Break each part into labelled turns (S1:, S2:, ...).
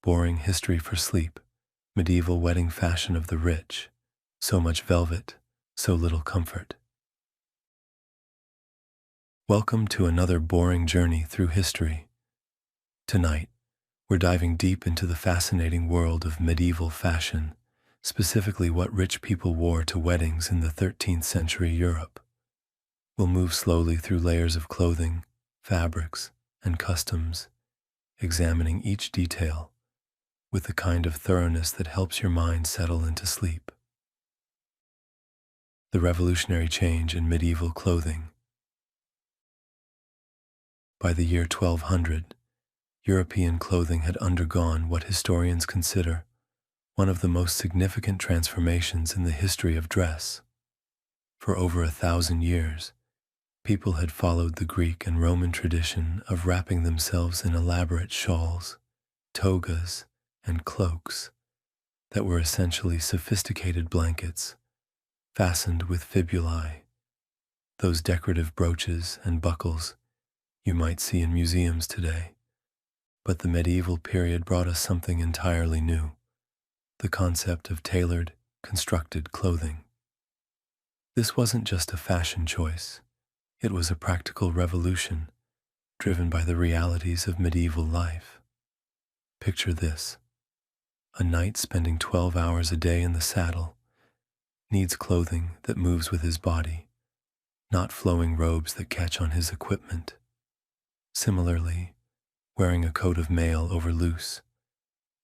S1: boring history for sleep, medieval wedding fashion of the rich, so much velvet, so little comfort. Welcome to another boring journey through history. Tonight, we're diving deep into the fascinating world of medieval fashion, specifically what rich people wore to weddings in the 13th century Europe. We'll move slowly through layers of clothing, fabrics, and customs, examining each detail with the kind of thoroughness that helps your mind settle into sleep. The revolutionary change in medieval clothing. By the year 1200, European clothing had undergone what historians consider one of the most significant transformations in the history of dress. For over 1,000 years, people had followed the Greek and Roman tradition of wrapping themselves in elaborate shawls, togas, and cloaks that were essentially sophisticated blankets fastened with fibulae, those decorative brooches and buckles you might see in museums today. But the medieval period brought us something entirely new, the concept of tailored, constructed clothing. This wasn't just a fashion choice, it was a practical revolution driven by the realities of medieval life. Picture this: a knight spending 12 hours a day in the saddle needs clothing that moves with his body, not flowing robes that catch on his equipment. Similarly, wearing a coat of mail over loose,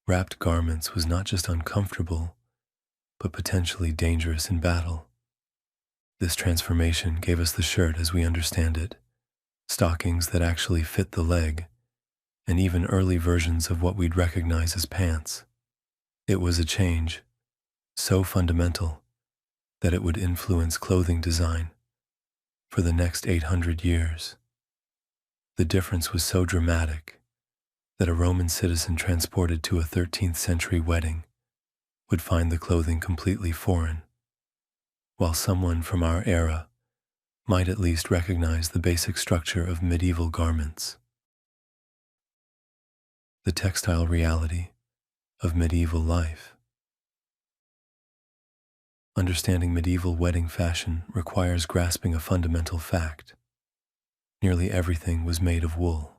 S1: wrapped garments was not just uncomfortable, but potentially dangerous in battle. This transformation gave us the shirt as we understand it, stockings that actually fit the leg, and even early versions of what we'd recognize as pants. It was a change so fundamental that it would influence clothing design for the next 800 years. The difference was so dramatic that a Roman citizen transported to a 13th century wedding would find the clothing completely foreign, while someone from our era might at least recognize the basic structure of medieval garments. The textile reality of medieval life. Understanding medieval wedding fashion requires grasping a fundamental fact. Nearly everything was made of wool.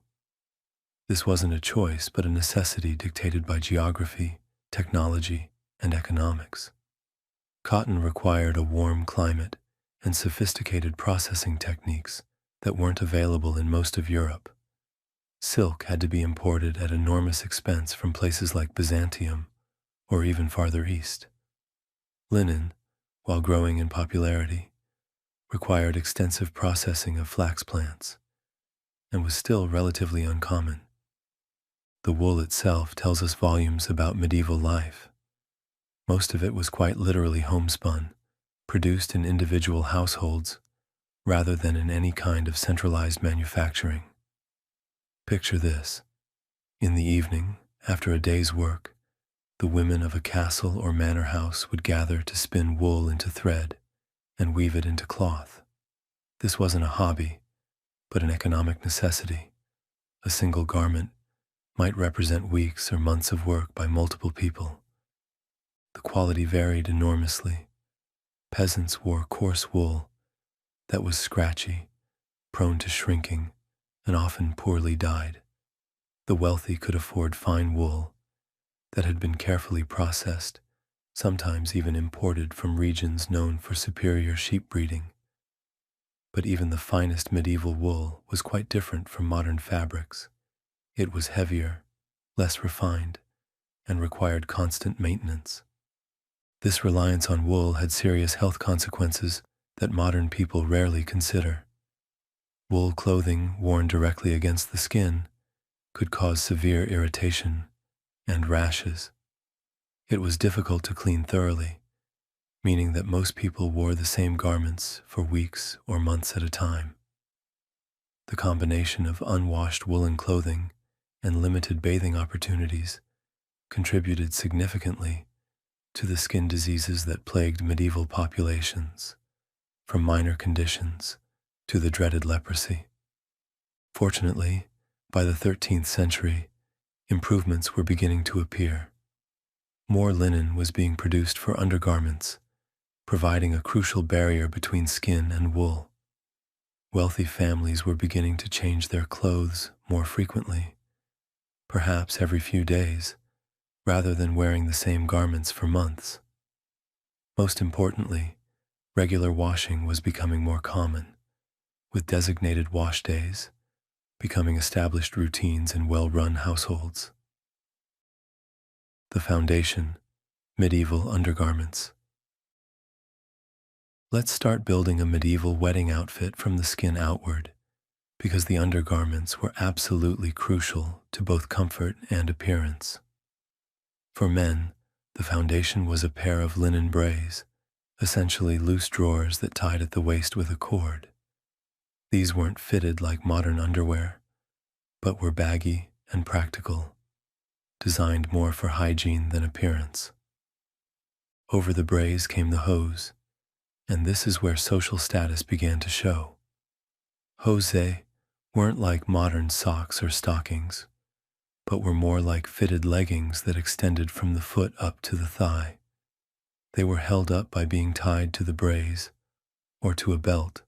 S1: This wasn't a choice, but a necessity dictated by geography, technology, and economics. Cotton required a warm climate and sophisticated processing techniques that weren't available in most of Europe. Silk had to be imported at enormous expense from places like Byzantium or even farther east. Linen, while growing in popularity, required extensive processing of flax plants and was still relatively uncommon. The wool itself tells us volumes about medieval life. Most of it was quite literally homespun, produced in individual households rather than in any kind of centralized manufacturing. Picture this: in the evening, after a day's work, the women of a castle or manor house would gather to spin wool into thread and weave it into cloth. This wasn't a hobby, but an economic necessity. A single garment might represent weeks or months of work by multiple people. The quality varied enormously. Peasants wore coarse wool that was scratchy, prone to shrinking, and often poorly dyed. The wealthy could afford fine wool that had been carefully processed, sometimes even imported from regions known for superior sheep breeding. But even the finest medieval wool was quite different from modern fabrics. It was heavier, less refined, and required constant maintenance. This reliance on wool had serious health consequences that modern people rarely consider. Wool clothing worn directly against the skin could cause severe irritation and rashes. It was difficult to clean thoroughly, meaning that most people wore the same garments for weeks or months at a time. The combination of unwashed woolen clothing and limited bathing opportunities contributed significantly to the skin diseases that plagued medieval populations, from minor conditions to the dreaded leprosy. Fortunately, by the 13th century, Improvements were beginning to appear. More linen was being produced for undergarments, providing a crucial barrier between skin and wool. Wealthy families were beginning to change their clothes more frequently, perhaps every few days, rather than wearing the same garments for months. Most importantly, regular washing was becoming more common, with designated wash days becoming established routines in well-run households. The foundation, medieval undergarments. Let's start building a medieval wedding outfit from the skin outward, because the undergarments were absolutely crucial to both comfort and appearance. For men, the foundation was a pair of linen brays, essentially loose drawers that tied at the waist with a cord. These weren't fitted like modern underwear, but were baggy and practical, designed more for hygiene than appearance. Over the brays came the hose, and this is where social status began to show. Hose weren't like modern socks or stockings, but were more like fitted leggings that extended from the foot up to the thigh. They were held up by being tied to the brays or to a belt,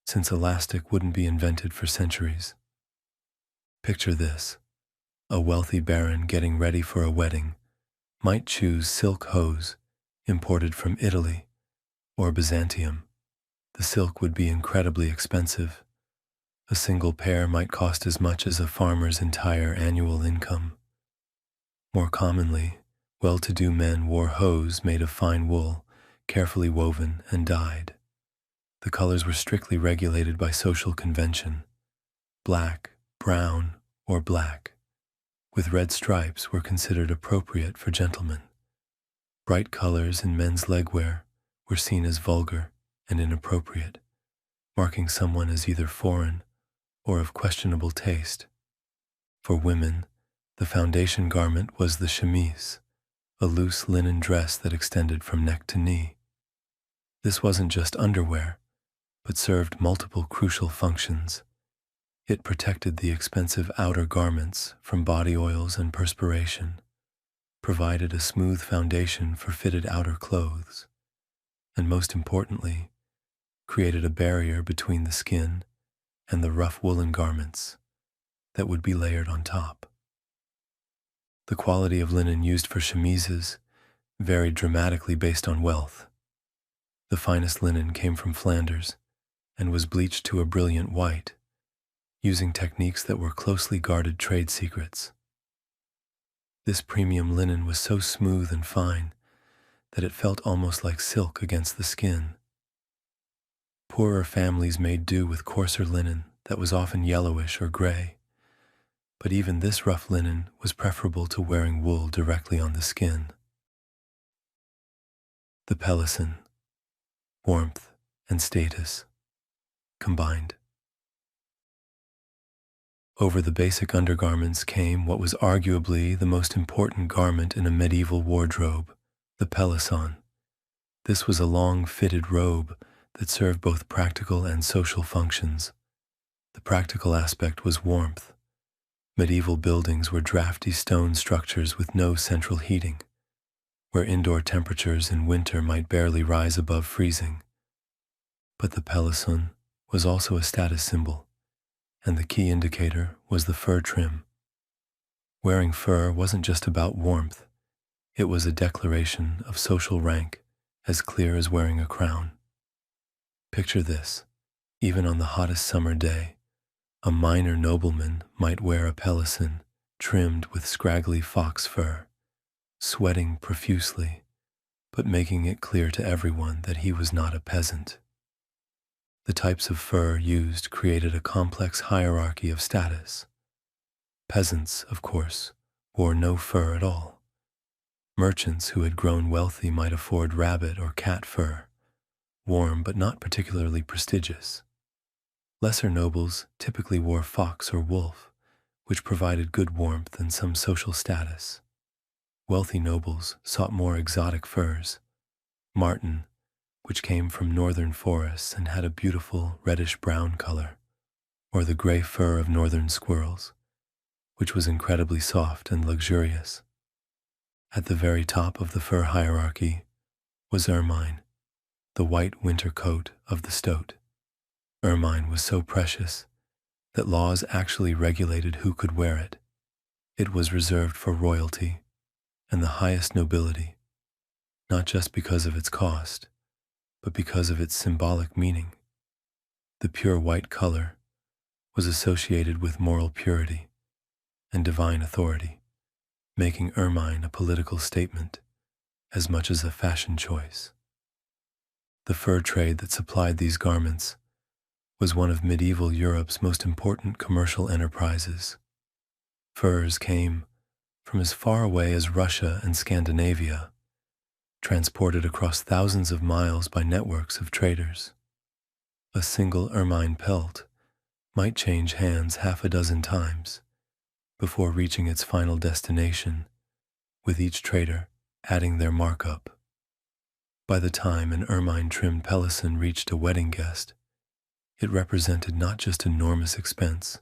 S1: since elastic wouldn't be invented for centuries. Picture this: a wealthy baron getting ready for a wedding might choose silk hose imported from Italy or Byzantium. The silk would be incredibly expensive. A single pair might cost as much as a farmer's entire annual income. More commonly, well-to-do men wore hose made of fine wool, carefully woven and dyed. The colors were strictly regulated by social convention: black, brown, or black, with red stripes were considered appropriate for gentlemen. Bright colors in men's legwear were seen as vulgar and inappropriate, marking someone as either foreign or of questionable taste. For women, the foundation garment was the chemise, a loose linen dress that extended from neck to knee. This wasn't just underwear, but served multiple crucial functions. It protected the expensive outer garments from body oils and perspiration, provided a smooth foundation for fitted outer clothes, and most importantly, created a barrier between the skin and the rough woolen garments that would be layered on top. The quality of linen used for chemises varied dramatically based on wealth. The finest linen came from Flanders and was bleached to a brilliant white, using techniques that were closely guarded trade secrets. This premium linen was so smooth and fine that it felt almost like silk against the skin. Poorer families made do with coarser linen that was often yellowish or gray, but even this rough linen was preferable to wearing wool directly on the skin. The pellicin, warmth and status combined. Over the basic undergarments came what was arguably the most important garment in a medieval wardrobe, the pelisson. This was a long, fitted robe that served both practical and social functions. The practical aspect was warmth. Medieval buildings were drafty stone structures with no central heating, where indoor temperatures in winter might barely rise above freezing. But the pelisson was also a status symbol, and the key indicator was the fur trim. Wearing fur wasn't just about warmth, it was a declaration of social rank, as clear as wearing a crown. Picture this: even on the hottest summer day, a minor nobleman might wear a pelisson trimmed with scraggly fox fur, sweating profusely, but making it clear to everyone that he was not a peasant. The types of fur used created a complex hierarchy of status. Peasants, of course, wore no fur at all. Merchants who had grown wealthy might afford rabbit or cat fur, warm but not particularly prestigious. Lesser nobles typically wore fox or wolf, which provided good warmth and some social status. Wealthy nobles sought more exotic furs: marten, which came from northern forests and had a beautiful reddish-brown color, or the gray fur of northern squirrels, which was incredibly soft and luxurious. At the very top of the fur hierarchy was ermine, the white winter coat of the stoat. Ermine was so precious that laws actually regulated who could wear it. It was reserved for royalty and the highest nobility, not just because of its cost, but because of its symbolic meaning. The pure white color was associated with moral purity and divine authority, making ermine a political statement as much as a fashion choice. The fur trade that supplied these garments was one of medieval Europe's most important commercial enterprises. Furs came from as far away as Russia and Scandinavia, transported across thousands of miles by networks of traders. A single ermine pelt might change hands half a dozen times before reaching its final destination, with each trader adding their markup. By the time an ermine-trimmed pelison reached a wedding guest, it represented not just enormous expense,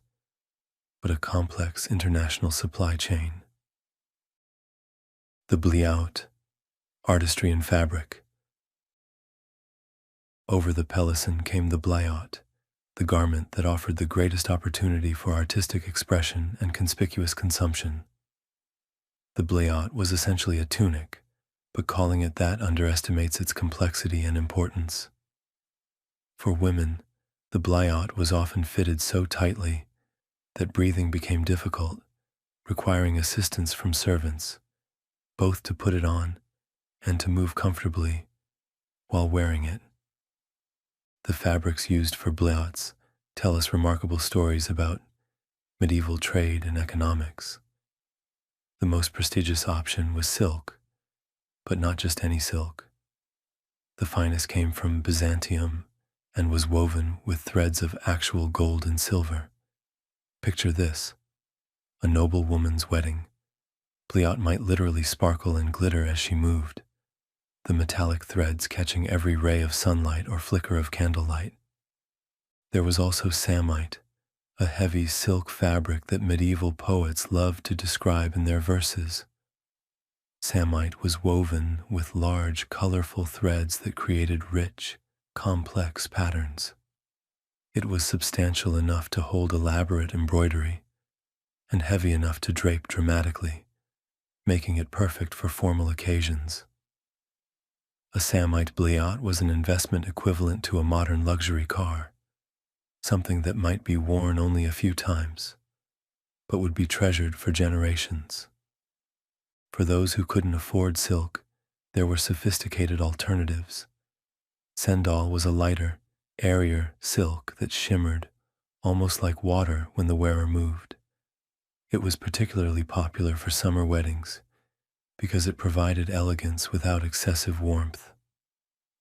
S1: but a complex international supply chain. The bliout, artistry in fabric. Over the pelison came the bliout, the garment that offered the greatest opportunity for artistic expression and conspicuous consumption. The bliout was essentially a tunic, but calling it that underestimates its complexity and importance. For women, the bliout was often fitted so tightly that breathing became difficult, requiring assistance from servants, both to put it on and to move comfortably while wearing it. The fabrics used for bliauts tell us remarkable stories about medieval trade and economics. The most prestigious option was silk, but not just any silk. The finest came from Byzantium and was woven with threads of actual gold and silver. Picture this: a noble woman's wedding. Bliout might literally sparkle and glitter as she moved, the metallic threads catching every ray of sunlight or flicker of candlelight. There was also samite, a heavy silk fabric that medieval poets loved to describe in their verses. Samite was woven with large, colorful threads that created rich, complex patterns. It was substantial enough to hold elaborate embroidery and heavy enough to drape dramatically, making it perfect for formal occasions. A samite bliout was an investment equivalent to a modern luxury car, something that might be worn only a few times, but would be treasured for generations. For those who couldn't afford silk, there were sophisticated alternatives. Sendal was a lighter, airier silk that shimmered, almost like water when the wearer moved. It was particularly popular for summer weddings because it provided elegance without excessive warmth.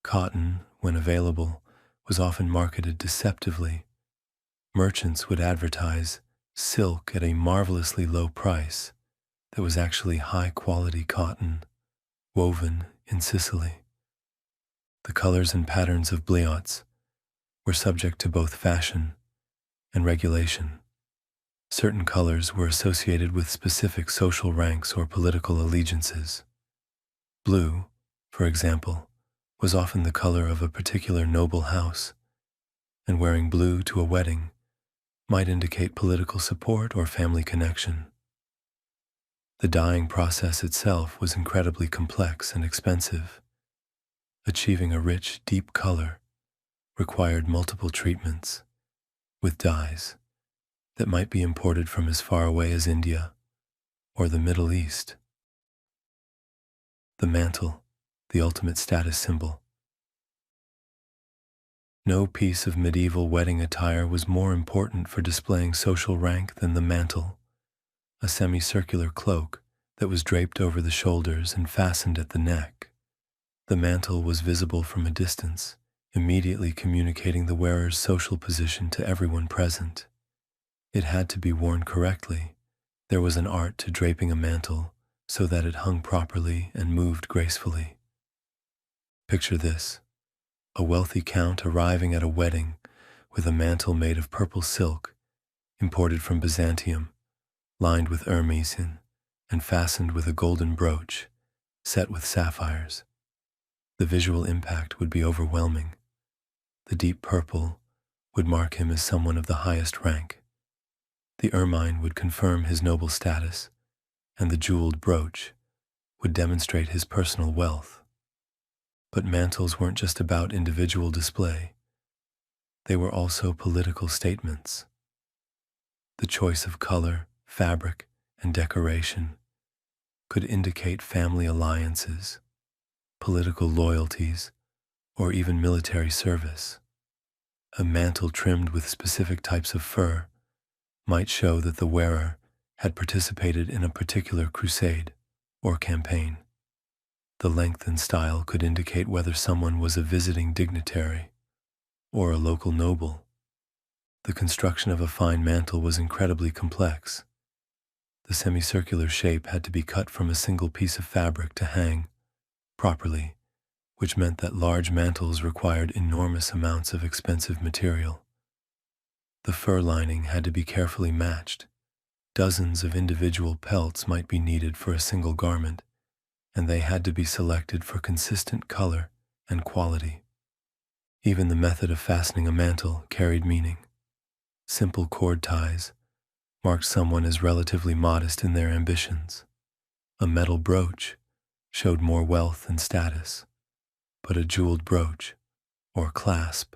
S1: Cotton, when available, was often marketed deceptively. Merchants would advertise silk at a marvelously low price that was actually high-quality cotton, woven in Sicily. The colors and patterns of bliauts were subject to both fashion and regulation. Certain colors were associated with specific social ranks or political allegiances. Blue, for example, was often the color of a particular noble house, and wearing blue to a wedding might indicate political support or family connection. The dyeing process itself was incredibly complex and expensive. Achieving a rich, deep color required multiple treatments with dyes that might be imported from as far away as India or the Middle East. The mantle, the ultimate status symbol. No piece of medieval wedding attire was more important for displaying social rank than the mantle, a semicircular cloak that was draped over the shoulders and fastened at the neck. The mantle was visible from a distance, immediately communicating the wearer's social position to everyone present. It had to be worn correctly. There was an art to draping a mantle so that it hung properly and moved gracefully. Picture this: a wealthy count arriving at a wedding with a mantle made of purple silk, imported from Byzantium, lined with ermine and fastened with a golden brooch set with sapphires. The visual impact would be overwhelming. The deep purple would mark him as someone of the highest rank. The ermine would confirm his noble status, and the jeweled brooch would demonstrate his personal wealth. But mantles weren't just about individual display. They were also political statements. The choice of color, fabric, and decoration could indicate family alliances, political loyalties, or even military service. A mantle trimmed with specific types of fur might show that the wearer had participated in a particular crusade or campaign. The length and style could indicate whether someone was a visiting dignitary or a local noble. The construction of a fine mantle was incredibly complex. The semicircular shape had to be cut from a single piece of fabric to hang properly, which meant that large mantles required enormous amounts of expensive material. The fur lining had to be carefully matched. Dozens of individual pelts might be needed for a single garment, and they had to be selected for consistent color and quality. Even the method of fastening a mantle carried meaning. Simple cord ties marked someone as relatively modest in their ambitions. A metal brooch showed more wealth and status, but a jeweled brooch, or clasp,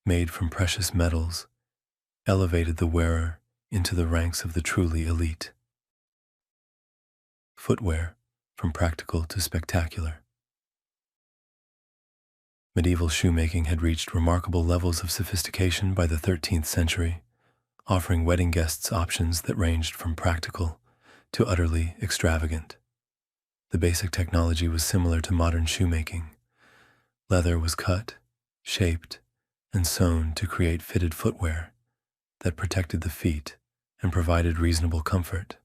S1: made from precious metals, elevated the wearer into the ranks of the truly elite. Footwear, from practical to spectacular. Medieval shoemaking had reached remarkable levels of sophistication by the 13th century, offering wedding guests options that ranged from practical to utterly extravagant. The basic technology was similar to modern shoemaking. Leather was cut, shaped, and sewn to create fitted footwear that protected the feet and provided reasonable comfort.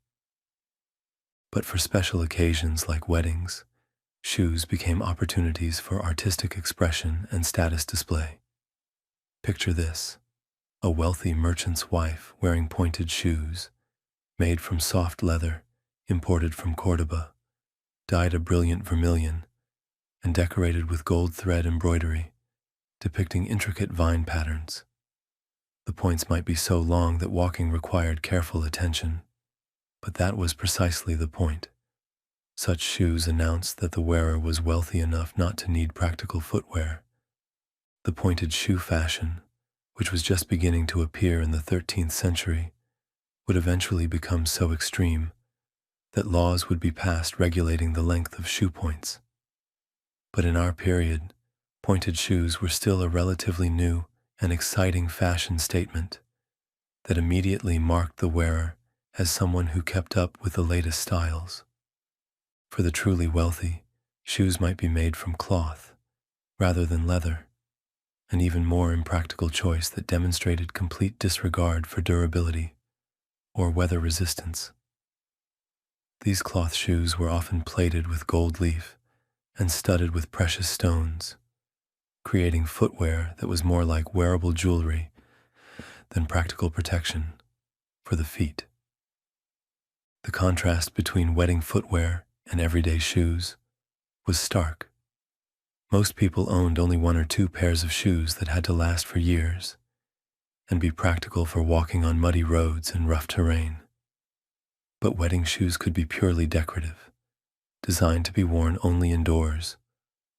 S1: But for special occasions like weddings, shoes became opportunities for artistic expression and status display. Picture this: a wealthy merchant's wife wearing pointed shoes, made from soft leather imported from Cordoba, dyed a brilliant vermilion, and decorated with gold thread embroidery, depicting intricate vine patterns. The points might be so long that walking required careful attention, but that was precisely the point. Such shoes announced that the wearer was wealthy enough not to need practical footwear. The pointed shoe fashion, which was just beginning to appear in the 13th century, would eventually become so extreme that laws would be passed regulating the length of shoe points. But in our period, pointed shoes were still a relatively new and exciting fashion statement that immediately marked the wearer as someone who kept up with the latest styles. For the truly wealthy, shoes might be made from cloth rather than leather, an even more impractical choice that demonstrated complete disregard for durability or weather resistance. These cloth shoes were often plated with gold leaf and studded with precious stones, creating footwear that was more like wearable jewelry than practical protection for the feet. The contrast between wedding footwear and everyday shoes was stark. Most people owned only one or two pairs of shoes that had to last for years and be practical for walking on muddy roads and rough terrain. But wedding shoes could be purely decorative, designed to be worn only indoors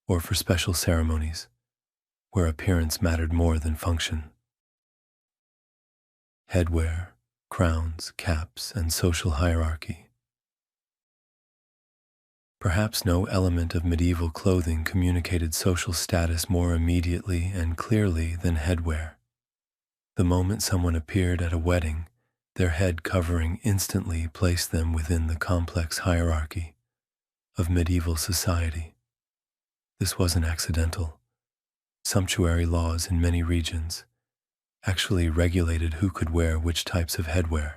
S1: or for special ceremonies where appearance mattered more than function. Headwear, crowns, caps, and social hierarchy. Perhaps no element of medieval clothing communicated social status more immediately and clearly than headwear. The moment someone appeared at a wedding, their head covering instantly placed them within the complex hierarchy of medieval society. This wasn't accidental. Sumptuary laws in many regions actually regulated who could wear which types of headwear.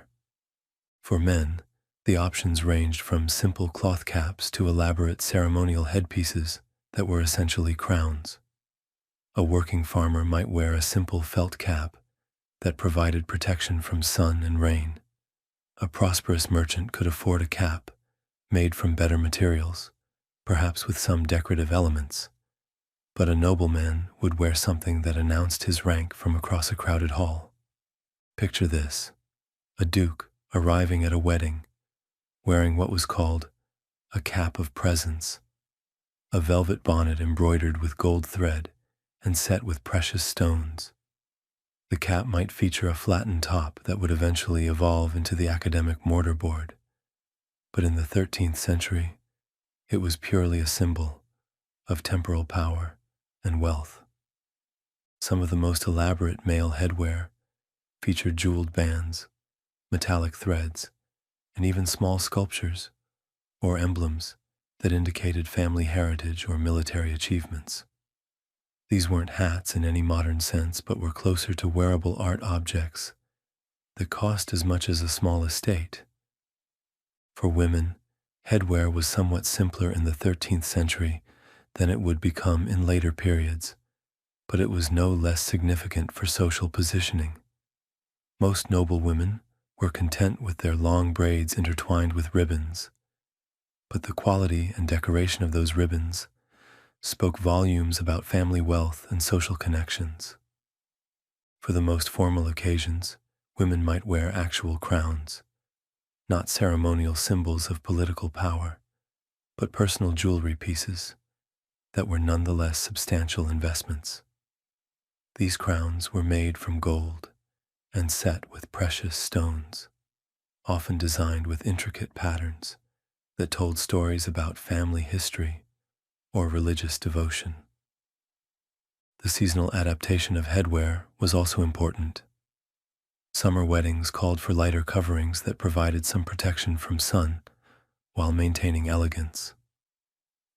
S1: For men, the options ranged from simple cloth caps to elaborate ceremonial headpieces that were essentially crowns. A working farmer might wear a simple felt cap that provided protection from sun and rain. A prosperous merchant could afford a cap made from better materials, perhaps with some decorative elements, but a nobleman would wear something that announced his rank from across a crowded hall. Picture this: a duke arriving at a wedding, wearing what was called a cap of presence, a velvet bonnet embroidered with gold thread and set with precious stones. The cap might feature a flattened top that would eventually evolve into the academic mortarboard, but in the 13th century, it was purely a symbol of temporal power and wealth. Some of the most elaborate male headwear featured jeweled bands, metallic threads, and even small sculptures or emblems that indicated family heritage or military achievements. These weren't hats in any modern sense, but were closer to wearable art objects that cost as much as a small estate. For women, headwear was somewhat simpler in the 13th century than it would become in later periods, but it was no less significant for social positioning. Most noble women were content with their long braids intertwined with ribbons, but the quality and decoration of those ribbons spoke volumes about family wealth and social connections. For the most formal occasions, women might wear actual crowns, not ceremonial symbols of political power, but personal jewelry pieces that were nonetheless substantial investments. These crowns were made from gold and set with precious stones, often designed with intricate patterns that told stories about family history or religious devotion. The seasonal adaptation of headwear was also important. Summer weddings called for lighter coverings that provided some protection from sun while maintaining elegance.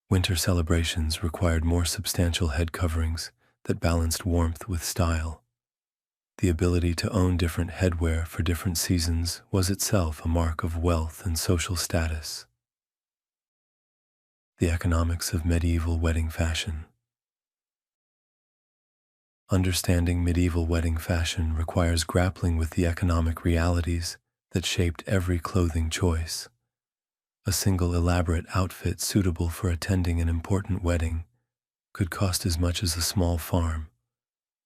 S1: Winter celebrations required more substantial head coverings that balanced warmth with style. The ability to own different headwear for different seasons was itself a mark of wealth and social status. The economics of medieval wedding fashion. Understanding medieval wedding fashion requires grappling with the economic realities that shaped every clothing choice. A single elaborate outfit suitable for attending an important wedding could cost as much as a small farm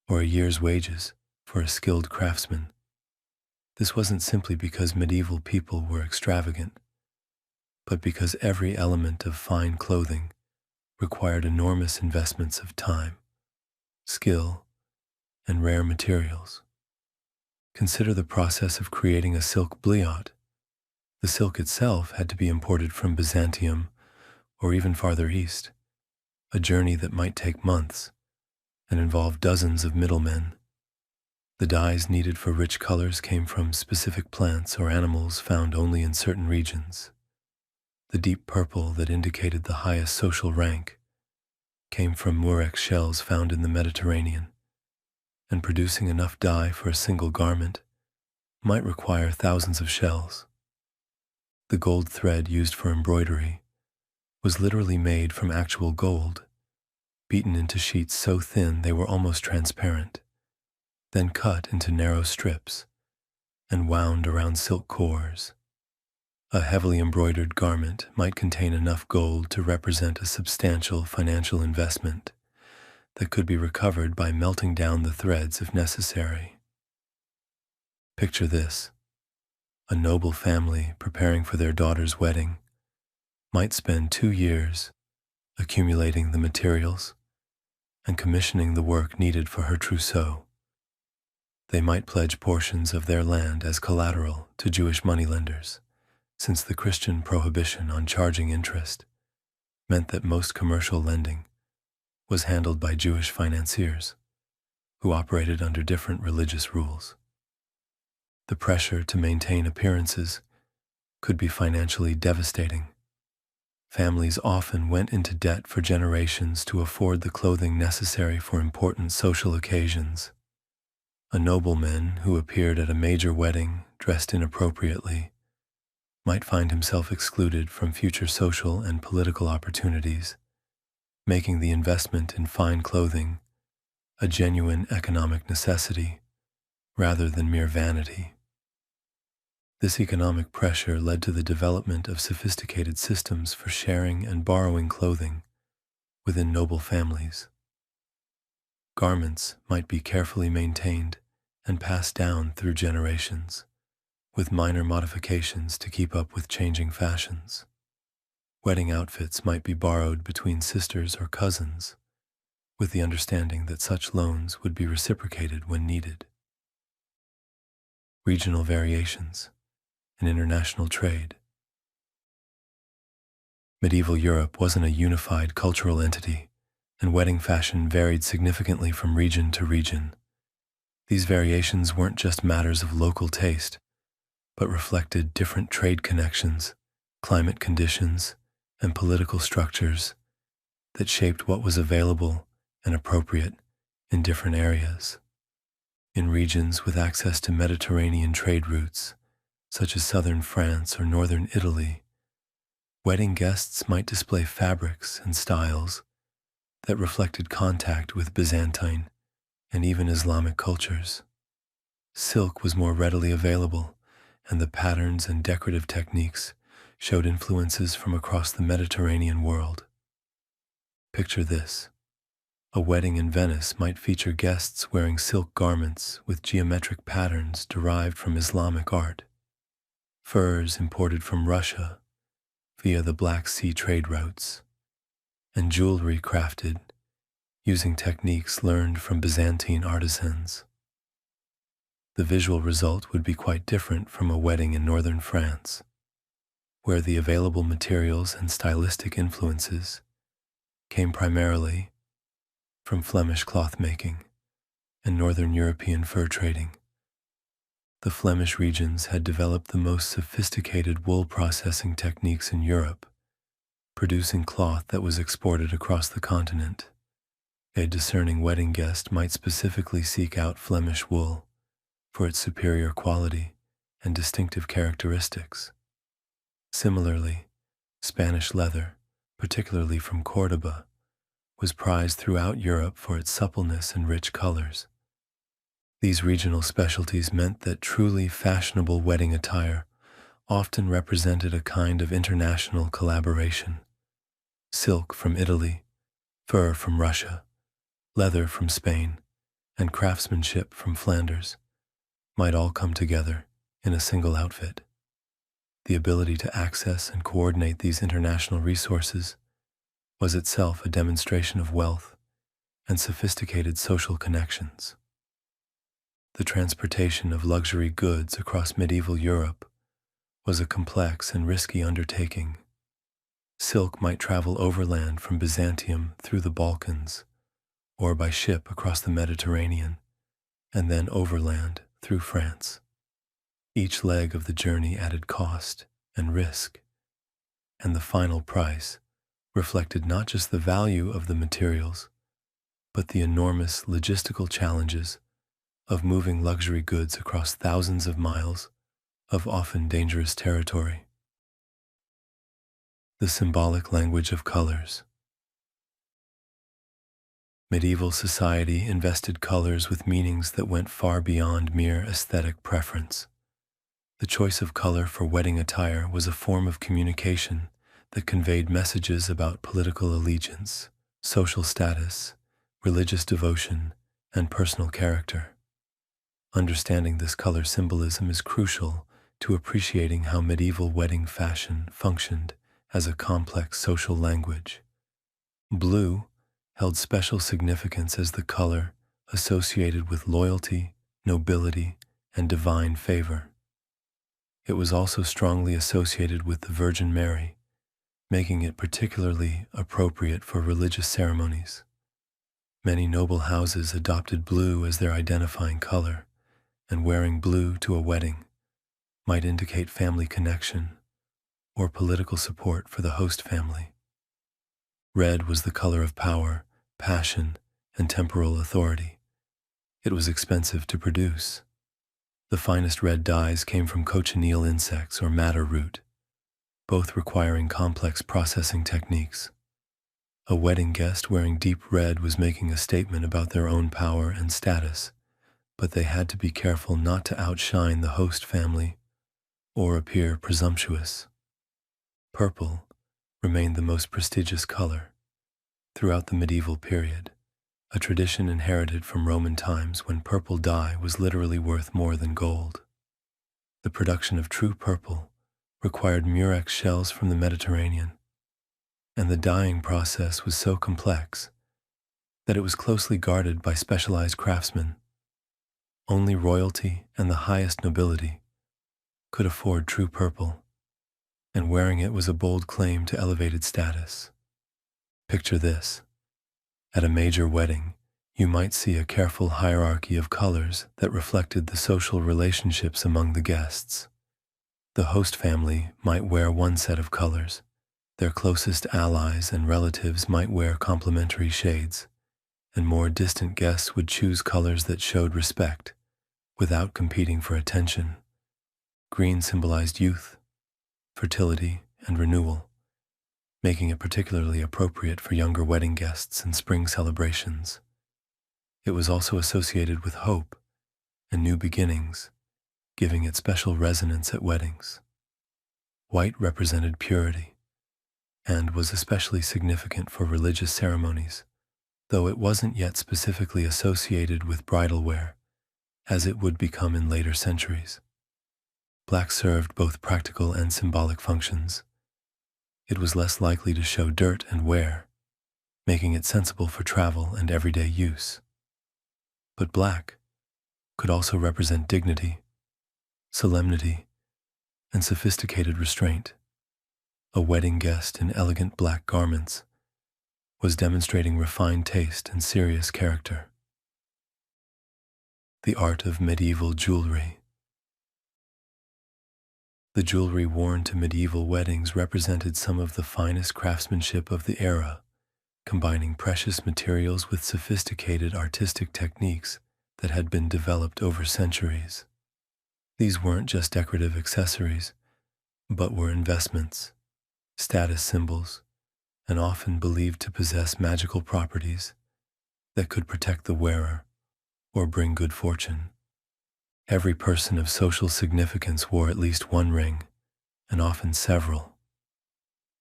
S1: or a year's wages for a skilled craftsman. This wasn't simply because medieval people were extravagant, but because every element of fine clothing required enormous investments of time, skill, and rare materials. Consider the process of creating a silk bliot. The silk itself had to be imported from Byzantium or even farther east, a journey that might take months and involve dozens of middlemen. The dyes needed for rich colors came from specific plants or animals found only in certain regions. The deep purple that indicated the highest social rank came from murex shells found in the Mediterranean, and producing enough dye for a single garment might require thousands of shells. The gold thread used for embroidery was literally made from actual gold, beaten into sheets so thin they were almost transparent, then cut into narrow strips and wound around silk cores. A heavily embroidered garment might contain enough gold to represent a substantial financial investment that could be recovered by melting down the threads if necessary. Picture this: a noble family preparing for their daughter's wedding might spend 2 years accumulating the materials and commissioning the work needed for her trousseau. They might pledge portions of their land as collateral to Jewish moneylenders, since the Christian prohibition on charging interest meant that most commercial lending was handled by Jewish financiers, who operated under different religious rules. The pressure to maintain appearances could be financially devastating. Families often went into debt for generations to afford the clothing necessary for important social occasions. A nobleman who appeared at a major wedding dressed inappropriately might find himself excluded from future social and political opportunities, making the investment in fine clothing a genuine economic necessity rather than mere vanity. This economic pressure led to the development of sophisticated systems for sharing and borrowing clothing within noble families. Garments might be carefully maintained and passed down through generations, with minor modifications to keep up with changing fashions. Wedding outfits might be borrowed between sisters or cousins, with the understanding that such loans would be reciprocated when needed. Regional variations and international trade. Medieval Europe wasn't a unified cultural entity, and wedding fashion varied significantly from region to region. These variations weren't just matters of local taste, but reflected different trade connections, climate conditions, and political structures that shaped what was available and appropriate in different areas. In regions with access to Mediterranean trade routes, such as southern France or northern Italy, wedding guests might display fabrics and styles that reflected contact with Byzantine and even Islamic cultures. Silk was more readily available, and the patterns and decorative techniques showed influences from across the Mediterranean world. Picture this. A wedding in Venice might feature guests wearing silk garments with geometric patterns derived from Islamic art, furs imported from Russia via the Black Sea trade routes, and jewelry crafted using techniques learned from Byzantine artisans. The visual result would be quite different from a wedding in northern France, where the available materials and stylistic influences came primarily from Flemish cloth making and northern European fur trading. The Flemish regions had developed the most sophisticated wool processing techniques in Europe, producing cloth that was exported across the continent. A discerning wedding guest might specifically seek out Flemish wool for its superior quality and distinctive characteristics. Similarly, Spanish leather, particularly from Córdoba, was prized throughout Europe for its suppleness and rich colors. These regional specialties meant that truly fashionable wedding attire often represented a kind of international collaboration. Silk from Italy, fur from Russia, leather from Spain, and craftsmanship from Flanders might all come together in a single outfit. The ability to access and coordinate these international resources was itself a demonstration of wealth and sophisticated social connections. The transportation of luxury goods across medieval Europe was a complex and risky undertaking. Silk might travel overland from Byzantium through the Balkans, or by ship across the Mediterranean, and then overland through France. Each leg of the journey added cost and risk, and the final price reflected not just the value of the materials, but the enormous logistical challenges of moving luxury goods across thousands of miles of often dangerous territory. The symbolic language of colors. Medieval society invested colors with meanings that went far beyond mere aesthetic preference. The choice of color for wedding attire was a form of communication that conveyed messages about political allegiance, social status, religious devotion, and personal character. Understanding this color symbolism is crucial to appreciating how medieval wedding fashion functioned as a complex social language. Blue held special significance as the color associated with loyalty, nobility, and divine favor. It was also strongly associated with the Virgin Mary, making it particularly appropriate for religious ceremonies. Many noble houses adopted blue as their identifying color, and wearing blue to a wedding might indicate family connection or political support for the host family. Red was the color of power, passion, and temporal authority. It was expensive to produce. The finest red dyes came from cochineal insects or madder root, both requiring complex processing techniques. A wedding guest wearing deep red was making a statement about their own power and status, but they had to be careful not to outshine the host family or appear presumptuous. Purple remained the most prestigious color throughout the medieval period, a tradition inherited from Roman times when purple dye was literally worth more than gold. The production of true purple required murex shells from the Mediterranean, and the dyeing process was so complex that it was closely guarded by specialized craftsmen. Only royalty and the highest nobility could afford true purple, and wearing it was a bold claim to elevated status. Picture this. At a major wedding, you might see a careful hierarchy of colors that reflected the social relationships among the guests. The host family might wear one set of colors. Their closest allies and relatives might wear complementary shades, and more distant guests would choose colors that showed respect without competing for attention. Green symbolized youth, fertility, and renewal, making it particularly appropriate for younger wedding guests and spring celebrations. It was also associated with hope and new beginnings, giving it special resonance at weddings. White represented purity and was especially significant for religious ceremonies, though it wasn't yet specifically associated with bridal wear, as it would become in later centuries. Black served both practical and symbolic functions. It was less likely to show dirt and wear, making it sensible for travel and everyday use. But black could also represent dignity, solemnity, and sophisticated restraint. A wedding guest in elegant black garments was demonstrating refined taste and serious character. The art of medieval jewelry. The jewelry worn to medieval weddings represented some of the finest craftsmanship of the era, combining precious materials with sophisticated artistic techniques that had been developed over centuries. These weren't just decorative accessories, but were investments, status symbols, and often believed to possess magical properties that could protect the wearer or bring good fortune. Every person of social significance wore at least one ring, and often several.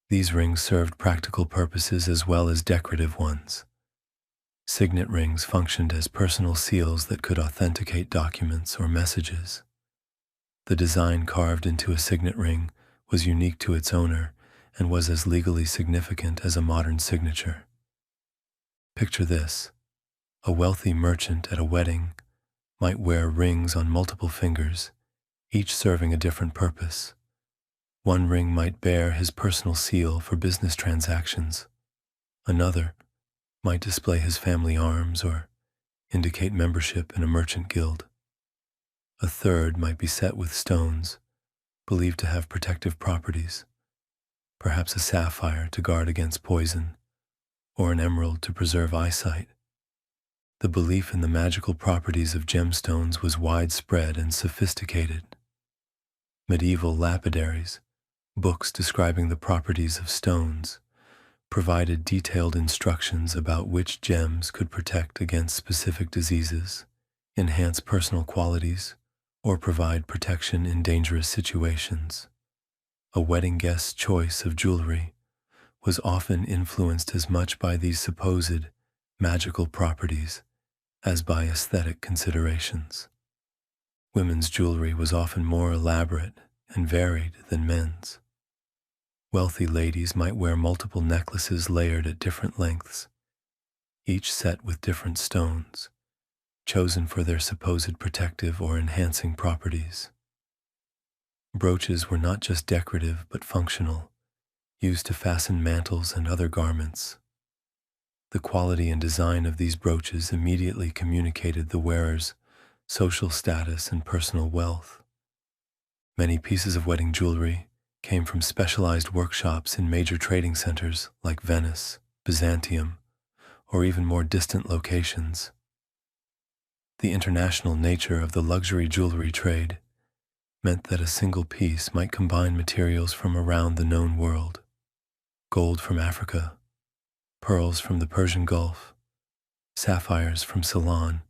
S1: These rings served practical purposes as well as decorative ones. Signet rings functioned as personal seals that could authenticate documents or messages. The design carved into a signet ring was unique to its owner and was as legally significant as a modern signature. Picture this. A wealthy merchant at a wedding might wear rings on multiple fingers, each serving a different purpose. One ring might bear his personal seal for business transactions. Another might display his family arms or indicate membership in a merchant guild. A third might be set with stones, believed to have protective properties, perhaps a sapphire to guard against poison, or an emerald to preserve eyesight. The belief in the magical properties of gemstones was widespread and sophisticated. Medieval lapidaries, books describing the properties of stones, provided detailed instructions about which gems could protect against specific diseases, enhance personal qualities, or provide protection in dangerous situations. A wedding guest's choice of jewelry was often influenced as much by these supposed magical properties as by aesthetic considerations. Women's jewelry was often more elaborate and varied than men's. Wealthy ladies might wear multiple necklaces layered at different lengths, each set with different stones, chosen for their supposed protective or enhancing properties. Brooches were not just decorative but functional, used to fasten mantles and other garments. The quality and design of these brooches immediately communicated the wearer's social status and personal wealth. Many pieces of wedding jewelry came from specialized workshops in major trading centers like Venice, Byzantium, or even more distant locations. The international nature of the luxury jewelry trade meant that a single piece might combine materials from around the known world: gold from Africa, pearls from the Persian Gulf, sapphires from Ceylon,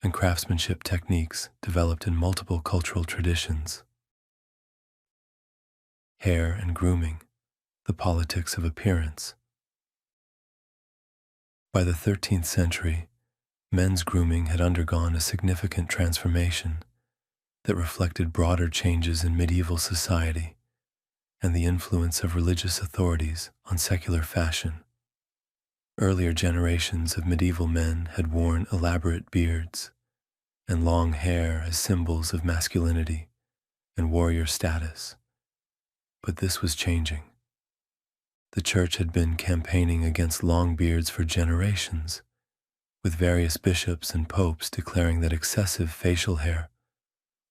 S1: and craftsmanship techniques developed in multiple cultural traditions. hair and grooming, the politics of appearance. By the 13th century, men's grooming had undergone a significant transformation that reflected broader changes in medieval society and the influence of religious authorities on secular fashion. Earlier generations of medieval men had worn elaborate beards and long hair as symbols of masculinity and warrior status, but this was changing. The church had been campaigning against long beards for generations, with various bishops and popes declaring that excessive facial hair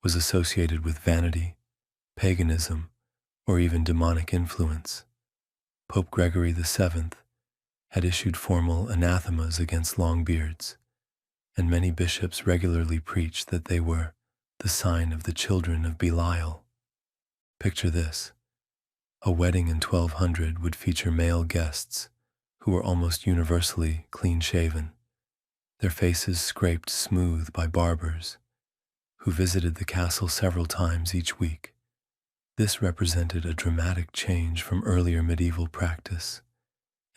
S1: was associated with vanity, paganism, or even demonic influence. Pope Gregory VII had issued formal anathemas against long beards, and many bishops regularly preached that they were the sign of the children of Belial. Picture this. A wedding in 1200 would feature male guests who were almost universally clean-shaven, their faces scraped smooth by barbers, who visited the castle several times each week. This represented a dramatic change from earlier medieval practice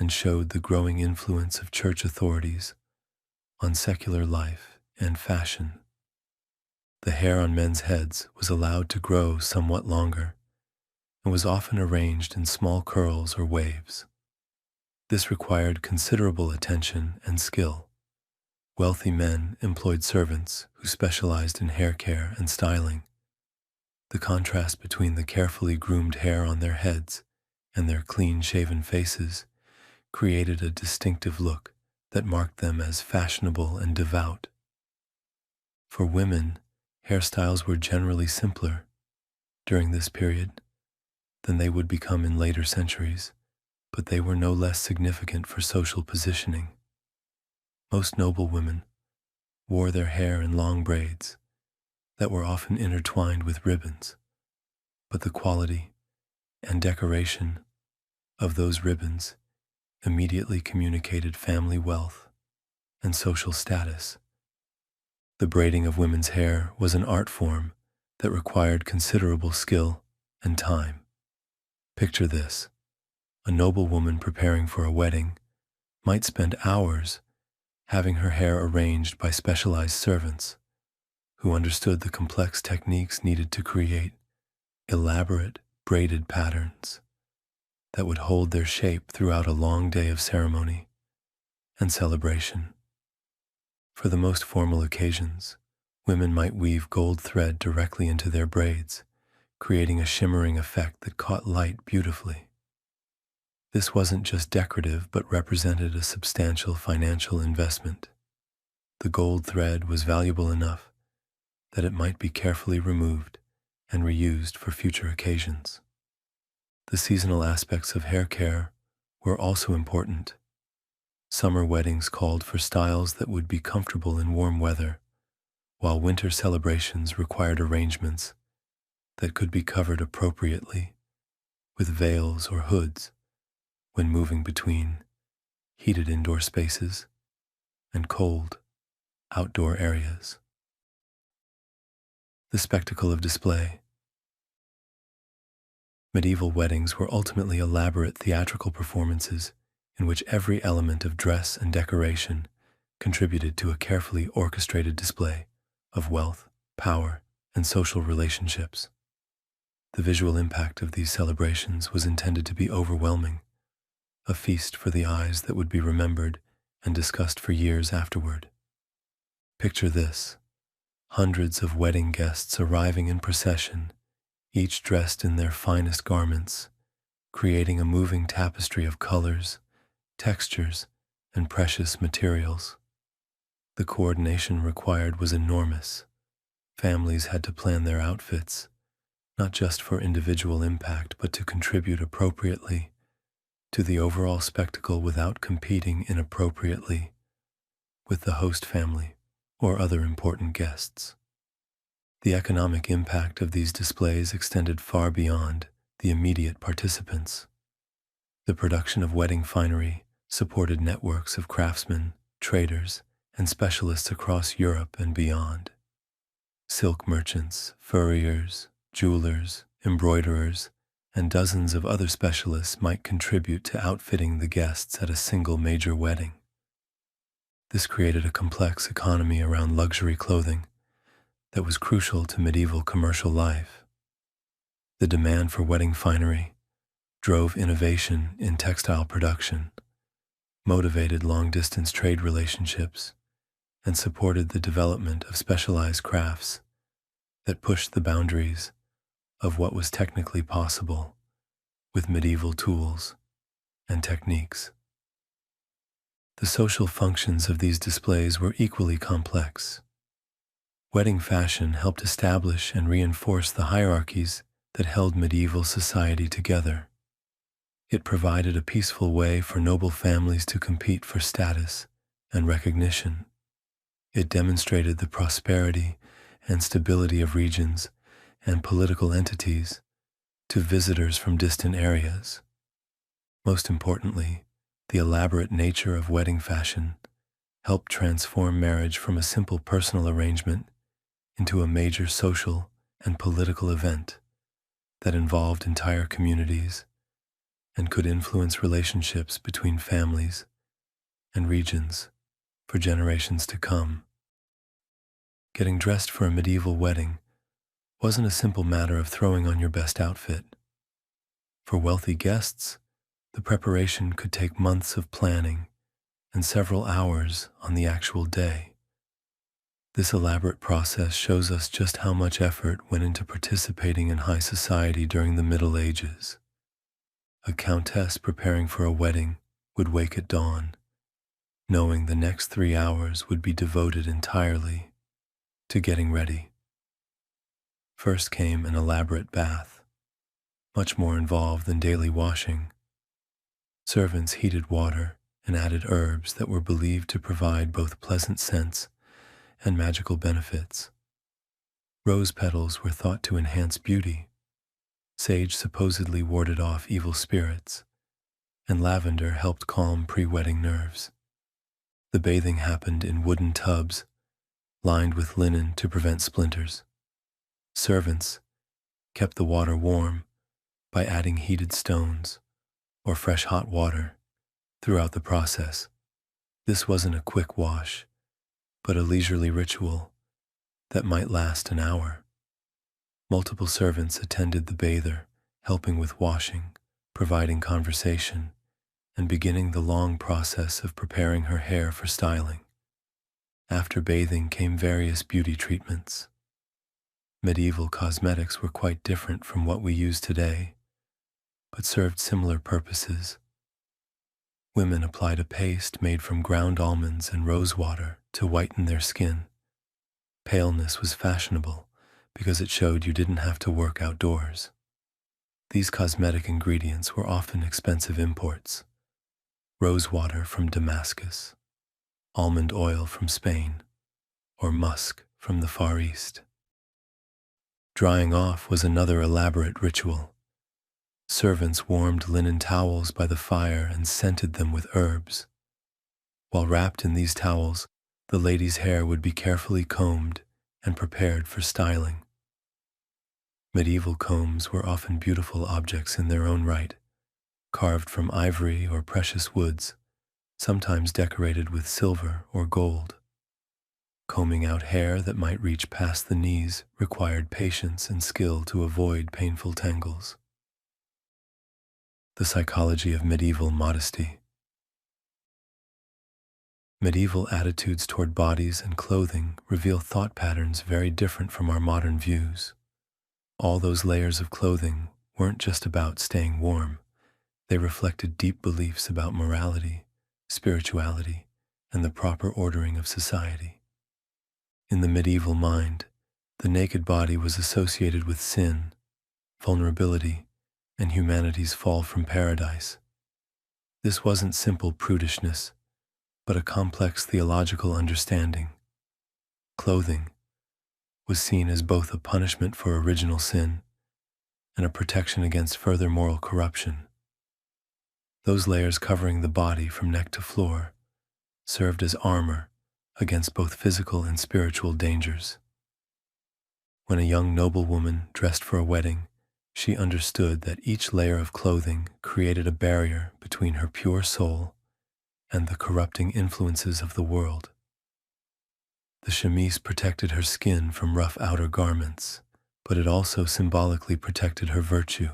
S1: and showed the growing influence of church authorities on secular life and fashion. The hair on men's heads was allowed to grow somewhat longer and was often arranged in small curls or waves. This required considerable attention and skill. Wealthy men employed servants who specialized in hair care and styling. The contrast between the carefully groomed hair on their heads and their clean-shaven faces created a distinctive look that marked them as fashionable and devout. For women, hairstyles were generally simpler during this period than they would become in later centuries, but they were no less significant for social positioning. Most noble women wore their hair in long braids that were often intertwined with ribbons, but the quality and decoration of those ribbons immediately communicated family wealth and social status. The braiding of women's hair was an art form that required considerable skill and time. Picture this. A noble woman preparing for a wedding might spend hours having her hair arranged by specialized servants who understood the complex techniques needed to create elaborate braided patterns that would hold their shape throughout a long day of ceremony and celebration. For the most formal occasions, women might weave gold thread directly into their braids, creating a shimmering effect that caught light beautifully. This wasn't just decorative, but represented a substantial financial investment. The gold thread was valuable enough that it might be carefully removed and reused for future occasions. The seasonal aspects of hair care were also important. Summer weddings called for styles that would be comfortable in warm weather, while winter celebrations required arrangements that could be covered appropriately with veils or hoods when moving between heated indoor spaces and cold outdoor areas. The spectacle of display. Medieval weddings were ultimately elaborate theatrical performances in which every element of dress and decoration contributed to a carefully orchestrated display of wealth, power, and social relationships. The visual impact of these celebrations was intended to be overwhelming, a feast for the eyes that would be remembered and discussed for years afterward. Picture this: hundreds of wedding guests arriving in procession, each dressed in their finest garments, creating a moving tapestry of colors, textures, and precious materials. The coordination required was enormous. Families had to plan their outfits, not just for individual impact, but to contribute appropriately to the overall spectacle without competing inappropriately with the host family or other important guests. The economic impact of these displays extended far beyond the immediate participants. The production of wedding finery supported networks of craftsmen, traders, and specialists across Europe and beyond. Silk merchants, furriers, jewelers, embroiderers, and dozens of other specialists might contribute to outfitting the guests at a single major wedding. This created a complex economy around luxury clothing that was crucial to medieval commercial life. The demand for wedding finery drove innovation in textile production, motivated long-distance trade relationships, and supported the development of specialized crafts that pushed the boundaries of what was technically possible with medieval tools and techniques. The social functions of these displays were equally complex. Wedding fashion helped establish and reinforce the hierarchies that held medieval society together. It provided a peaceful way for noble families to compete for status and recognition. It demonstrated the prosperity and stability of regions and political entities to visitors from distant areas. Most importantly, the elaborate nature of wedding fashion helped transform marriage from a simple personal arrangement into a major social and political event that involved entire communities and could influence relationships between families and regions for generations to come. Getting dressed for a medieval wedding wasn't a simple matter of throwing on your best outfit. For wealthy guests, the preparation could take months of planning and several hours on the actual day. This elaborate process shows us just how much effort went into participating in high society during the Middle Ages. A countess preparing for a wedding would wake at dawn, knowing the next 3 hours would be devoted entirely to getting ready. First came an elaborate bath, much more involved than daily washing. Servants heated water and added herbs that were believed to provide both pleasant scents and magical benefits. Rose petals were thought to enhance beauty. Sage supposedly warded off evil spirits, and lavender helped calm pre-wedding nerves. The bathing happened in wooden tubs, lined with linen to prevent splinters. Servants kept the water warm by adding heated stones or fresh hot water throughout the process. This wasn't a quick wash, but a leisurely ritual that might last an hour. Multiple servants attended the bather, helping with washing, providing conversation, and beginning the long process of preparing her hair for styling. After bathing came various beauty treatments. Medieval cosmetics were quite different from what we use today, but served similar purposes. Women applied a paste made from ground almonds and rose water to whiten their skin. Paleness was fashionable because it showed you didn't have to work outdoors. These cosmetic ingredients were often expensive imports: rose water from Damascus, almond oil from Spain, or musk from the Far East. Drying off was another elaborate ritual. Servants warmed linen towels by the fire and scented them with herbs. While wrapped in these towels, the lady's hair would be carefully combed and prepared for styling. Medieval combs were often beautiful objects in their own right, carved from ivory or precious woods, sometimes decorated with silver or gold. Combing out hair that might reach past the knees required patience and skill to avoid painful tangles. The psychology of medieval modesty. Medieval attitudes toward bodies and clothing reveal thought patterns very different from our modern views. All those layers of clothing weren't just about staying warm. They reflected deep beliefs about morality, spirituality, and the proper ordering of society. In the medieval mind, the naked body was associated with sin, vulnerability, and humanity's fall from paradise. This wasn't simple prudishness, but a complex theological understanding. Clothing was seen as both a punishment for original sin and a protection against further moral corruption. Those layers covering the body from neck to floor served as armor against both physical and spiritual dangers. When a young noblewoman dressed for a wedding, She understood that each layer of clothing created a barrier between her pure soul and the corrupting influences of the world. The chemise protected her skin from rough outer garments, but it also symbolically protected her virtue.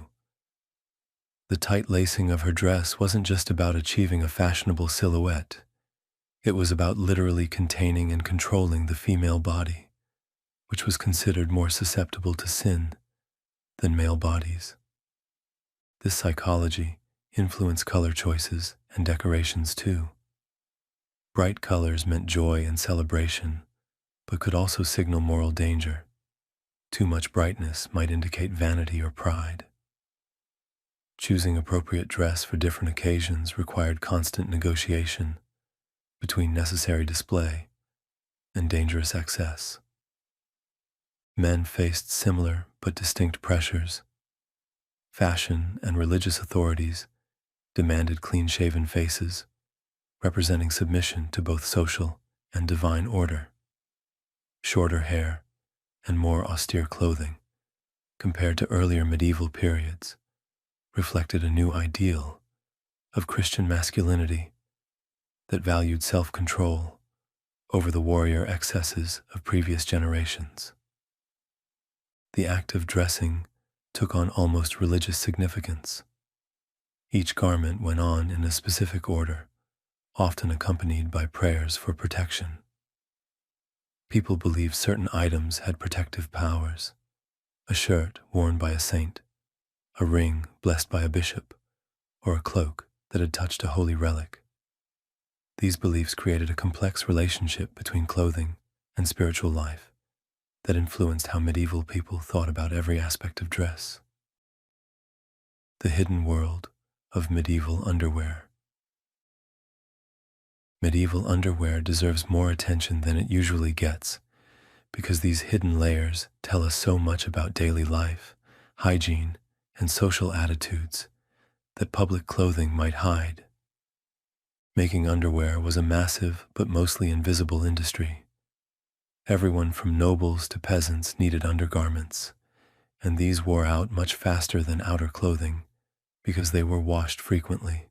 S1: The tight lacing of her dress wasn't just about achieving a fashionable silhouette. It was about literally containing and controlling the female body, which was considered more susceptible to sin than male bodies. This psychology influenced color choices and decorations too. Bright colors meant joy and celebration, but could also signal moral danger. Too much brightness might indicate vanity or pride. Choosing appropriate dress for different occasions required constant negotiation between necessary display and dangerous excess. Men faced similar but distinct pressures. Fashion and religious authorities demanded clean-shaven faces, representing submission to both social and divine order. Shorter hair and more austere clothing, compared to earlier medieval periods, reflected a new ideal of Christian masculinity that valued self-control over the warrior excesses of previous generations. The act of dressing took on almost religious significance. Each garment went on in a specific order, often accompanied by prayers for protection. People believed certain items had protective powers: a shirt worn by a saint, a ring blessed by a bishop, or a cloak that had touched a holy relic. These beliefs created a complex relationship between clothing and spiritual life that influenced how medieval people thought about every aspect of dress. The hidden world of medieval underwear. Medieval underwear deserves more attention than it usually gets, because these hidden layers tell us so much about daily life, hygiene, and social attitudes that public clothing might hide. Making underwear was a massive but mostly invisible industry. Everyone from nobles to peasants needed undergarments, and these wore out much faster than outer clothing because they were washed frequently.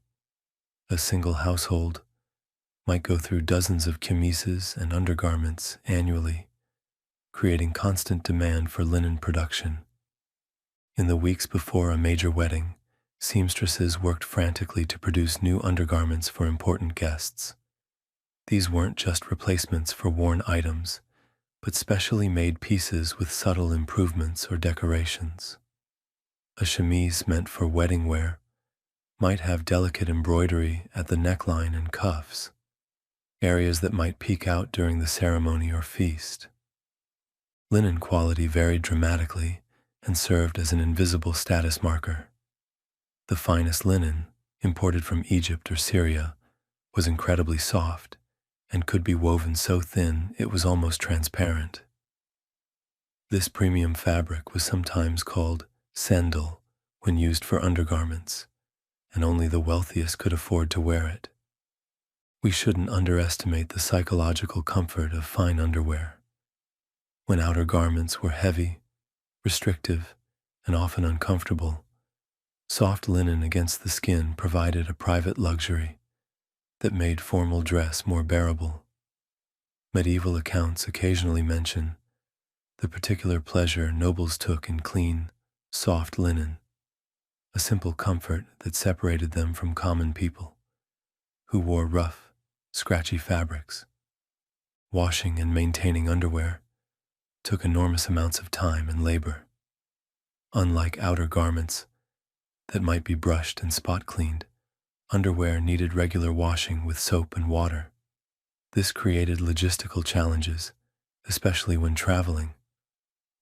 S1: A single household might go through dozens of chemises and undergarments annually, creating constant demand for linen production. In the weeks before a major wedding, seamstresses worked frantically to produce new undergarments for important guests. These weren't just replacements for worn items, but specially made pieces with subtle improvements or decorations. A chemise meant for wedding wear might have delicate embroidery at the neckline and cuffs, areas that might peek out during the ceremony or feast. Linen quality varied dramatically and served as an invisible status marker. The finest linen, imported from Egypt or Syria, was incredibly soft and could be woven so thin it was almost transparent. This premium fabric was sometimes called sandal when used for undergarments, and only the wealthiest could afford to wear it. We shouldn't underestimate the psychological comfort of fine underwear. When outer garments were heavy, restrictive, and often uncomfortable, soft linen against the skin provided a private luxury that made formal dress more bearable. Medieval accounts occasionally mention the particular pleasure nobles took in clean, soft linen, a simple comfort that separated them from common people who wore rough, scratchy fabrics. Washing and maintaining underwear took enormous amounts of time and labor. Unlike outer garments that might be brushed and spot cleaned, underwear needed regular washing with soap and water. This created logistical challenges, especially when traveling.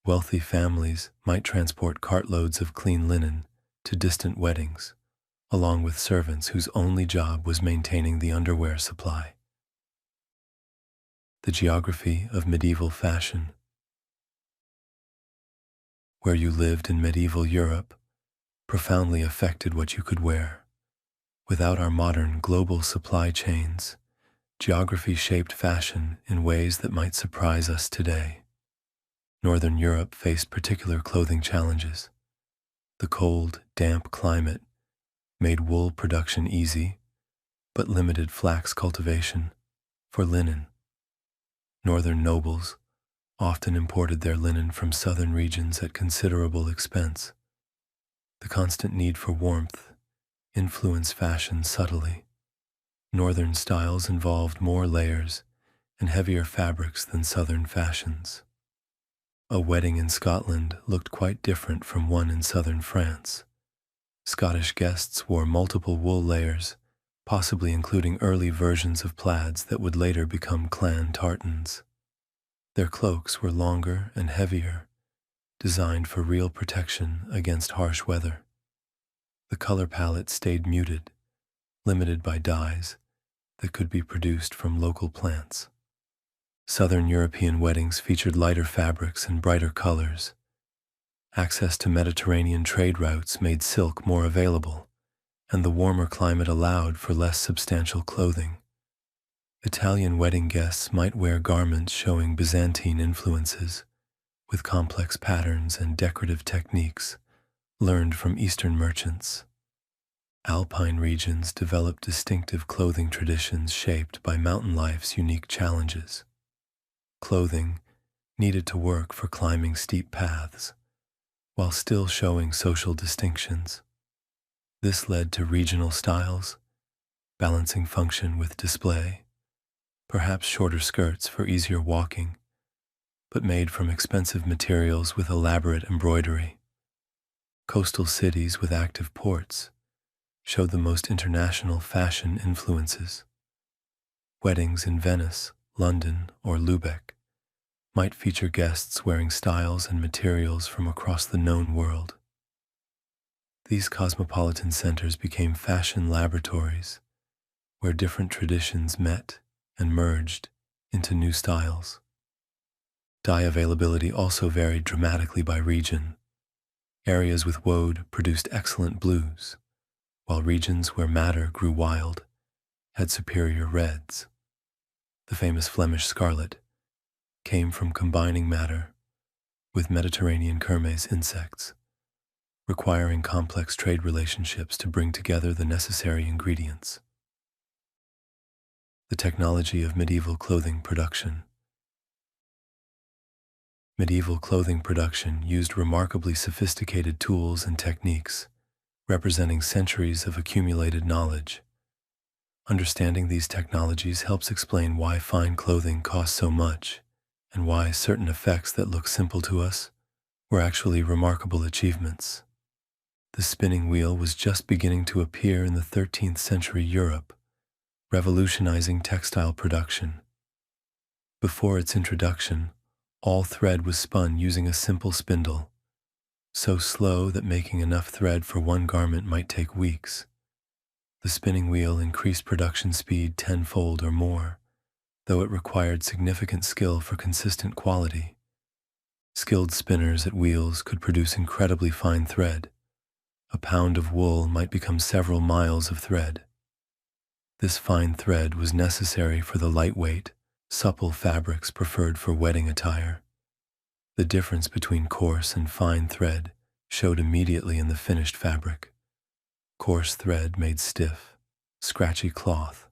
S1: Wealthy families might transport cartloads of clean linen to distant weddings, along with servants whose only job was maintaining the underwear supply. The geography of medieval fashion. Where you lived in medieval Europe profoundly affected what you could wear. Without our modern global supply chains, geography shaped fashion in ways that might surprise us today. Northern Europe faced particular clothing challenges. The cold, damp climate made wool production easy, but limited flax cultivation for linen. Northern nobles often imported their linen from southern regions at considerable expense. The constant need for warmth influenced fashion subtly. Northern styles involved more layers and heavier fabrics than southern fashions. A wedding in Scotland looked quite different from one in southern France. Scottish guests wore multiple wool layers, possibly including early versions of plaids that would later become clan tartans. Their cloaks were longer and heavier, designed for real protection against harsh weather. The color palette stayed muted, limited by dyes that could be produced from local plants. Southern European weddings featured lighter fabrics and brighter colors. Access to Mediterranean trade routes made silk more available, and the warmer climate allowed for less substantial clothing. Italian wedding guests might wear garments showing Byzantine influences, with complex patterns and decorative techniques learned from Eastern merchants. Alpine regions developed distinctive clothing traditions shaped by mountain life's unique challenges. Clothing needed to work for climbing steep paths, while still showing social distinctions. This led to regional styles, balancing function with display, perhaps shorter skirts for easier walking, but made from expensive materials with elaborate embroidery. Coastal cities with active ports showed the most international fashion influences. Weddings in Venice, London, or Lubeck might feature guests wearing styles and materials from across the known world. These cosmopolitan centers became fashion laboratories where different traditions met and merged into new styles. Dye availability also varied dramatically by region. Areas with woad produced excellent blues, while regions where madder grew wild had superior reds. The famous Flemish scarlet came from combining madder with Mediterranean kermes insects, requiring complex trade relationships to bring together the necessary ingredients. The technology of medieval clothing production. Medieval clothing production used remarkably sophisticated tools and techniques, representing centuries of accumulated knowledge. Understanding these technologies helps explain why fine clothing costs so much, and why certain effects that look simple to us were actually remarkable achievements. The spinning wheel was just beginning to appear in the 13th century Europe, revolutionizing textile production. Before its introduction, all thread was spun using a simple spindle, so slow that making enough thread for one garment might take weeks. The spinning wheel increased production speed tenfold or more, though it required significant skill for consistent quality. Skilled spinners at wheels could produce incredibly fine thread. A pound of wool might become several miles of thread. This fine thread was necessary for the lightweight, supple fabrics preferred for wedding attire. The difference between coarse and fine thread showed immediately in the finished fabric. Coarse thread made stiff, scratchy cloth,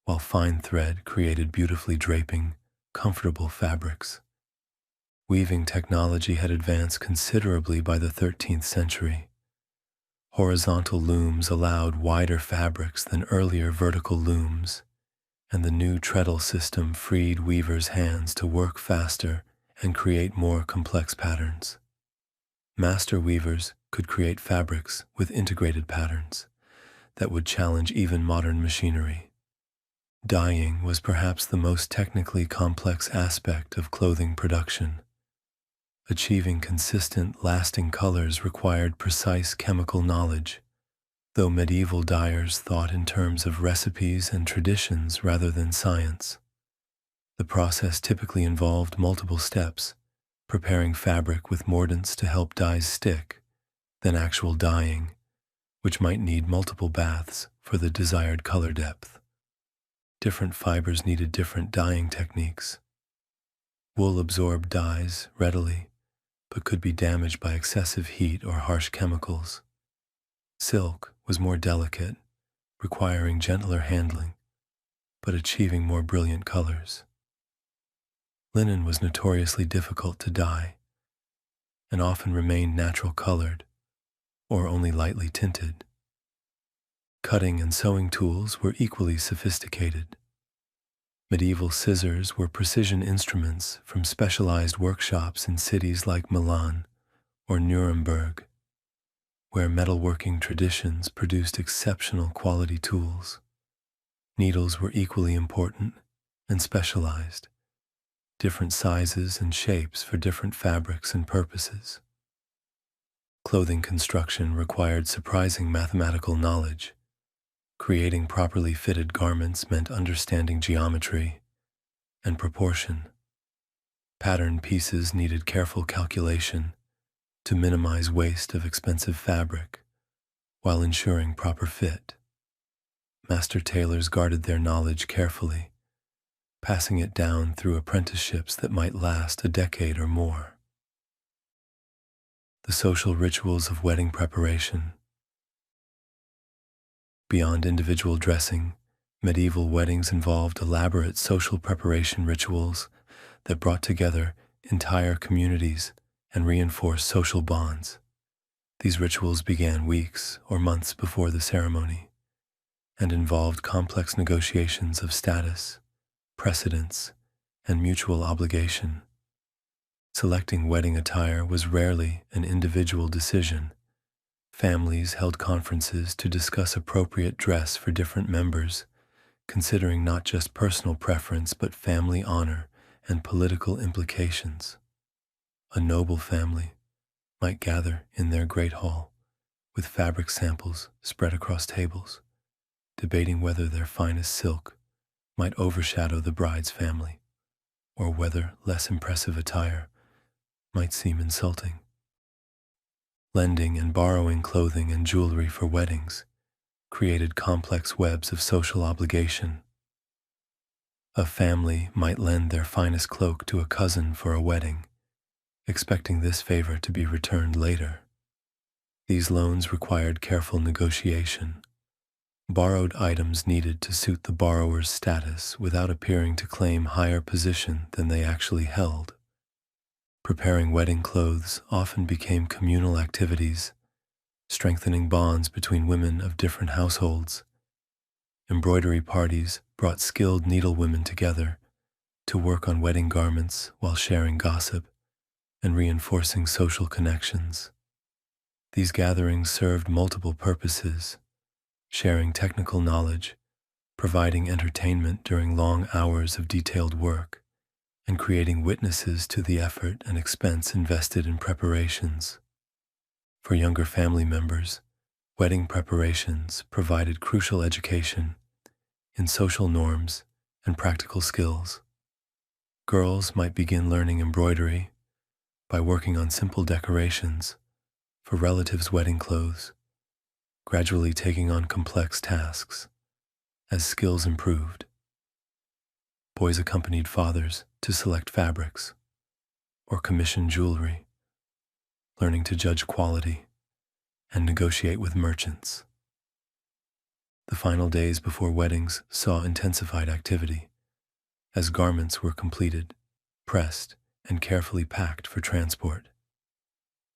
S1: while fine thread created beautifully draping, comfortable fabrics. Weaving technology had advanced considerably by the 13th century. Horizontal looms allowed wider fabrics than earlier vertical looms, and the new treadle system freed weavers' hands to work faster and create more complex patterns. Master weavers could create fabrics with integrated patterns that would challenge even modern machinery. Dyeing was perhaps the most technically complex aspect of clothing production. Achieving consistent, lasting colors required precise chemical knowledge, though medieval dyers thought in terms of recipes and traditions rather than science. The process typically involved multiple steps, preparing fabric with mordants to help dyes stick, then actual dyeing, which might need multiple baths for the desired color depth. Different fibers needed different dyeing techniques. Wool absorbed dyes readily, but could be damaged by excessive heat or harsh chemicals. Silk was more delicate, requiring gentler handling, but achieving more brilliant colors. Linen was notoriously difficult to dye, and often remained natural colored or only lightly tinted. Cutting and sewing tools were equally sophisticated. Medieval scissors were precision instruments from specialized workshops in cities like Milan or Nuremberg, where metalworking traditions produced exceptional quality tools. Needles were equally important and specialized, different sizes and shapes for different fabrics and purposes. Clothing construction required surprising mathematical knowledge. Creating properly fitted garments meant understanding geometry and proportion. Pattern pieces needed careful calculation to minimize waste of expensive fabric while ensuring proper fit. Master tailors guarded their knowledge carefully, passing it down through apprenticeships that might last a decade or more. The social rituals of wedding preparation. Beyond individual dressing, medieval weddings involved elaborate social preparation rituals that brought together entire communities and reinforced social bonds. These rituals began weeks or months before the ceremony and involved complex negotiations of status, precedence, and mutual obligation. Selecting wedding attire was rarely an individual decision. Families held conferences to discuss appropriate dress for different members, considering not just personal preference but family honor and political implications. A noble family might gather in their great hall with fabric samples spread across tables, debating whether their finest silk might overshadow the bride's family, or whether less impressive attire might seem insulting. Lending and borrowing clothing and jewelry for weddings created complex webs of social obligation. A family might lend their finest cloak to a cousin for a wedding, expecting this favor to be returned later. These loans required careful negotiation. Borrowed items needed to suit the borrower's status without appearing to claim higher position than they actually held. Preparing wedding clothes often became communal activities, strengthening bonds between women of different households. Embroidery parties brought skilled needlewomen together to work on wedding garments while sharing gossip and reinforcing social connections. These gatherings served multiple purposes: sharing technical knowledge, providing entertainment during long hours of detailed work, and creating witnesses to the effort and expense invested in preparations. For younger family members, wedding preparations provided crucial education in social norms and practical skills. Girls might begin learning embroidery by working on simple decorations for relatives' wedding clothes, gradually taking on complex tasks as skills improved. Boys accompanied fathers to select fabrics or commission jewelry, learning to judge quality and negotiate with merchants. The final days before weddings saw intensified activity as garments were completed, pressed, and carefully packed for transport.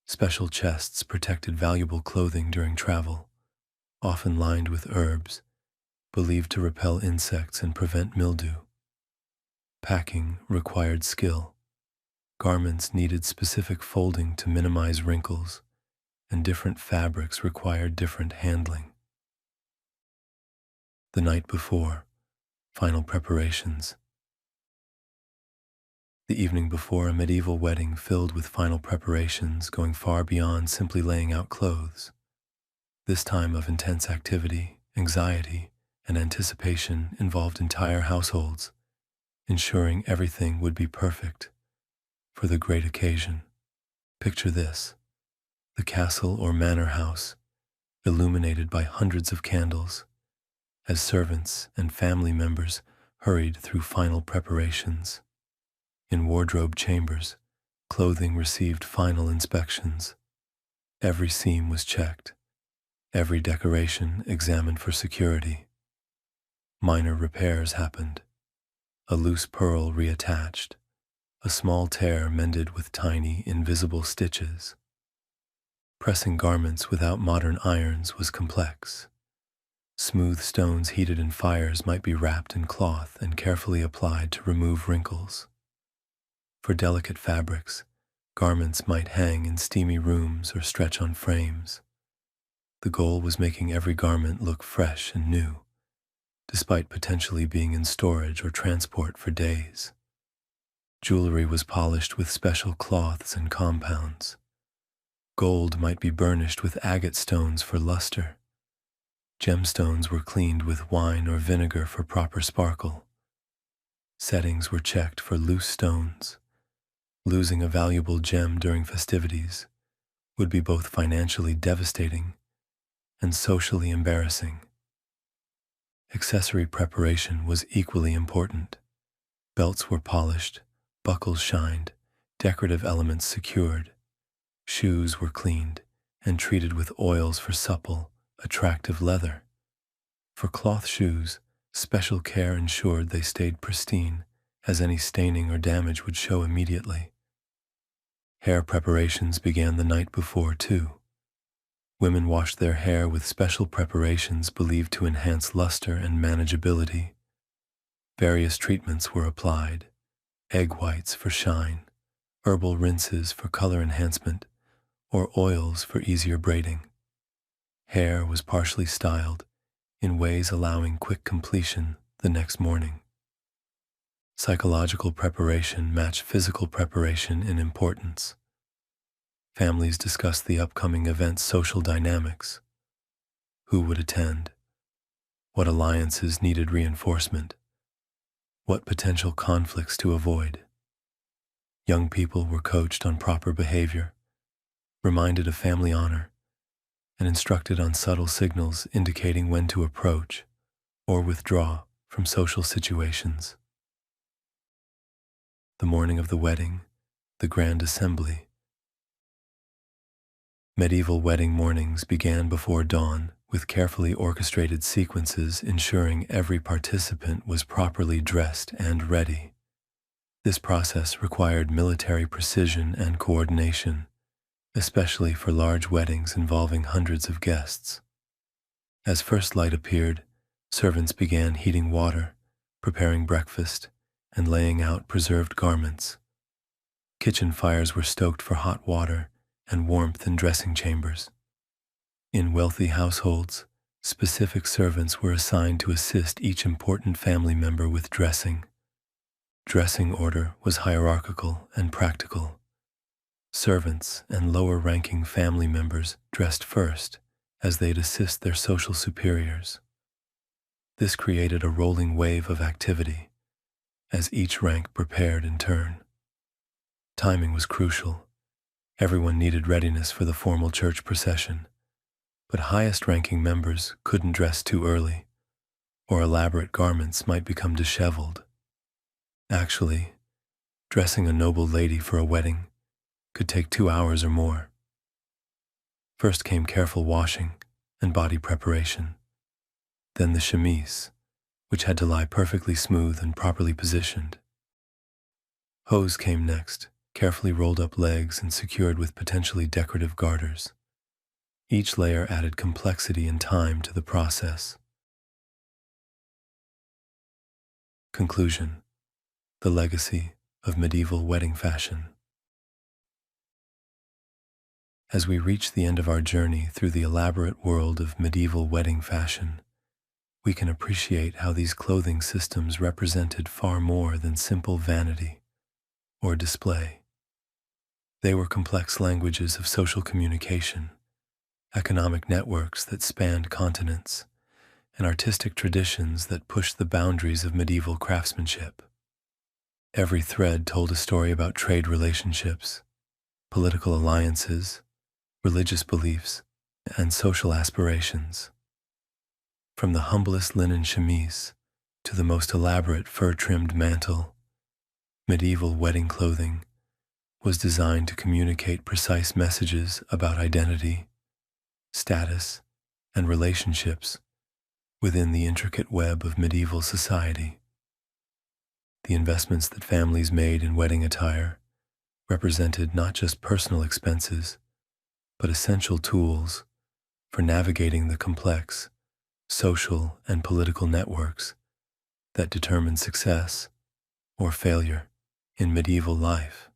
S1: Special chests protected valuable clothing during travel, often lined with herbs, believed to repel insects and prevent mildew. Packing required skill. Garments needed specific folding to minimize wrinkles, and different fabrics required different handling. The night before, final preparations. The evening before a medieval wedding filled with final preparations going far beyond simply laying out clothes. This time of intense activity, anxiety, and anticipation involved entire households, ensuring everything would be perfect for the great occasion. Picture this: the castle or manor house, illuminated by hundreds of candles, as servants and family members hurried through final preparations. In wardrobe chambers, Clothing received final inspections. Every seam was checked, every decoration examined for security. Minor repairs happened. A loose pearl reattached, a small tear mended with tiny, invisible stitches. Pressing garments without modern irons was complex. Smooth stones heated in fires might be wrapped in cloth and carefully applied to remove wrinkles. For delicate fabrics, garments might hang in steamy rooms or stretch on frames. The goal was making every garment look fresh and new, despite potentially being in storage or transport for days. Jewelry was polished with special cloths and compounds. Gold might be burnished with agate stones for luster. Gemstones were cleaned with wine or vinegar for proper sparkle. Settings were checked for loose stones. Losing a valuable gem during festivities would be both financially devastating and socially embarrassing. Accessory preparation was equally important. Belts were polished, buckles shined, decorative elements secured. Shoes were cleaned and treated with oils for supple, attractive leather. For cloth shoes, special care ensured they stayed pristine, as any staining or damage would show immediately. Hair preparations began the night before, too. Women washed their hair with special preparations believed to enhance luster and manageability. Various treatments were applied: egg whites for shine, herbal rinses for color enhancement, or oils for easier braiding. Hair was partially styled in ways allowing quick completion the next morning. Psychological preparation matched physical preparation in importance. Families discussed the upcoming event's social dynamics. Who would attend? What alliances needed reinforcement? What potential conflicts to avoid? Young people were coached on proper behavior, reminded of family honor, and instructed on subtle signals indicating when to approach or withdraw from social situations. The morning of the wedding, the grand assembly. Medieval wedding mornings began before dawn with carefully orchestrated sequences ensuring every participant was properly dressed and ready. This process required military precision and coordination, especially for large weddings involving hundreds of guests. As first light appeared, servants began heating water, preparing breakfast, and laying out preserved garments. Kitchen fires were stoked for hot water and warmth in dressing chambers. In wealthy households, specific servants were assigned to assist each important family member with dressing. Dressing order was hierarchical and practical. Servants and lower-ranking family members dressed first, as they'd assist their social superiors. This created a rolling wave of activity, as each rank prepared in turn. Timing was crucial. Everyone needed readiness for the formal church procession, but highest-ranking members couldn't dress too early, or elaborate garments might become disheveled. Actually, dressing a noble lady for a wedding could take 2 hours or more. First came careful washing and body preparation, then the chemise, which had to lie perfectly smooth and properly positioned. Hose came next, carefully rolled up legs and secured with potentially decorative garters. Each layer added complexity and time to the process. Conclusion: the legacy of medieval wedding fashion. As we reach the end of our journey through the elaborate world of medieval wedding fashion, we can appreciate how these clothing systems represented far more than simple vanity or display. They were complex languages of social communication, economic networks that spanned continents, and artistic traditions that pushed the boundaries of medieval craftsmanship. Every thread told a story about trade relationships, political alliances, religious beliefs, and social aspirations. From the humblest linen chemise to the most elaborate fur-trimmed mantle, medieval wedding clothing was designed to communicate precise messages about identity, status, and relationships within the intricate web of medieval society. The investments that families made in wedding attire represented not just personal expenses, but essential tools for navigating the complex social and political networks that determine success or failure in medieval life.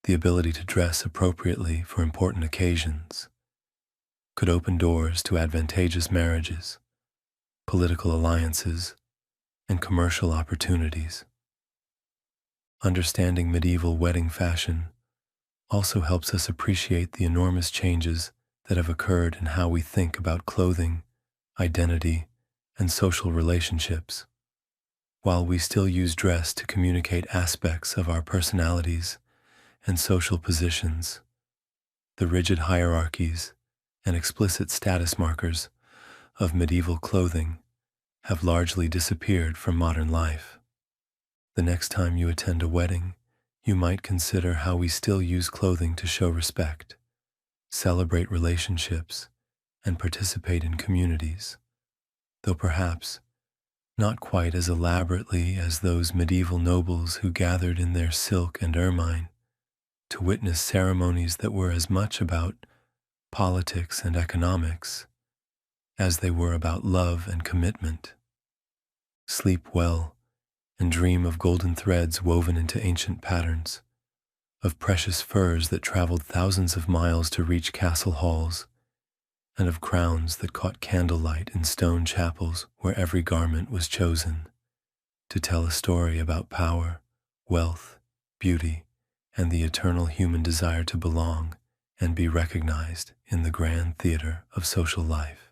S1: The ability to dress appropriately for important occasions could open doors to advantageous marriages, political alliances, and commercial opportunities. Understanding medieval wedding fashion also helps us appreciate the enormous changes that have occurred in how we think about clothing, identity, and social relationships. While we still use dress to communicate aspects of our personalities and social positions, the rigid hierarchies and explicit status markers of medieval clothing have largely disappeared from modern life. The next time you attend a wedding, you might consider how we still use clothing to show respect, celebrate relationships, and participate in communities, though perhaps not quite as elaborately as those medieval nobles who gathered in their silk and ermine to witness ceremonies that were as much about politics and economics as they were about love and commitment. Sleep well and dream of golden threads woven into ancient patterns, of precious furs that traveled thousands of miles to reach castle halls, and of crowns that caught candlelight in stone chapels where every garment was chosen to tell a story about power, wealth, beauty, and the eternal human desire to belong and be recognized in the grand theater of social life.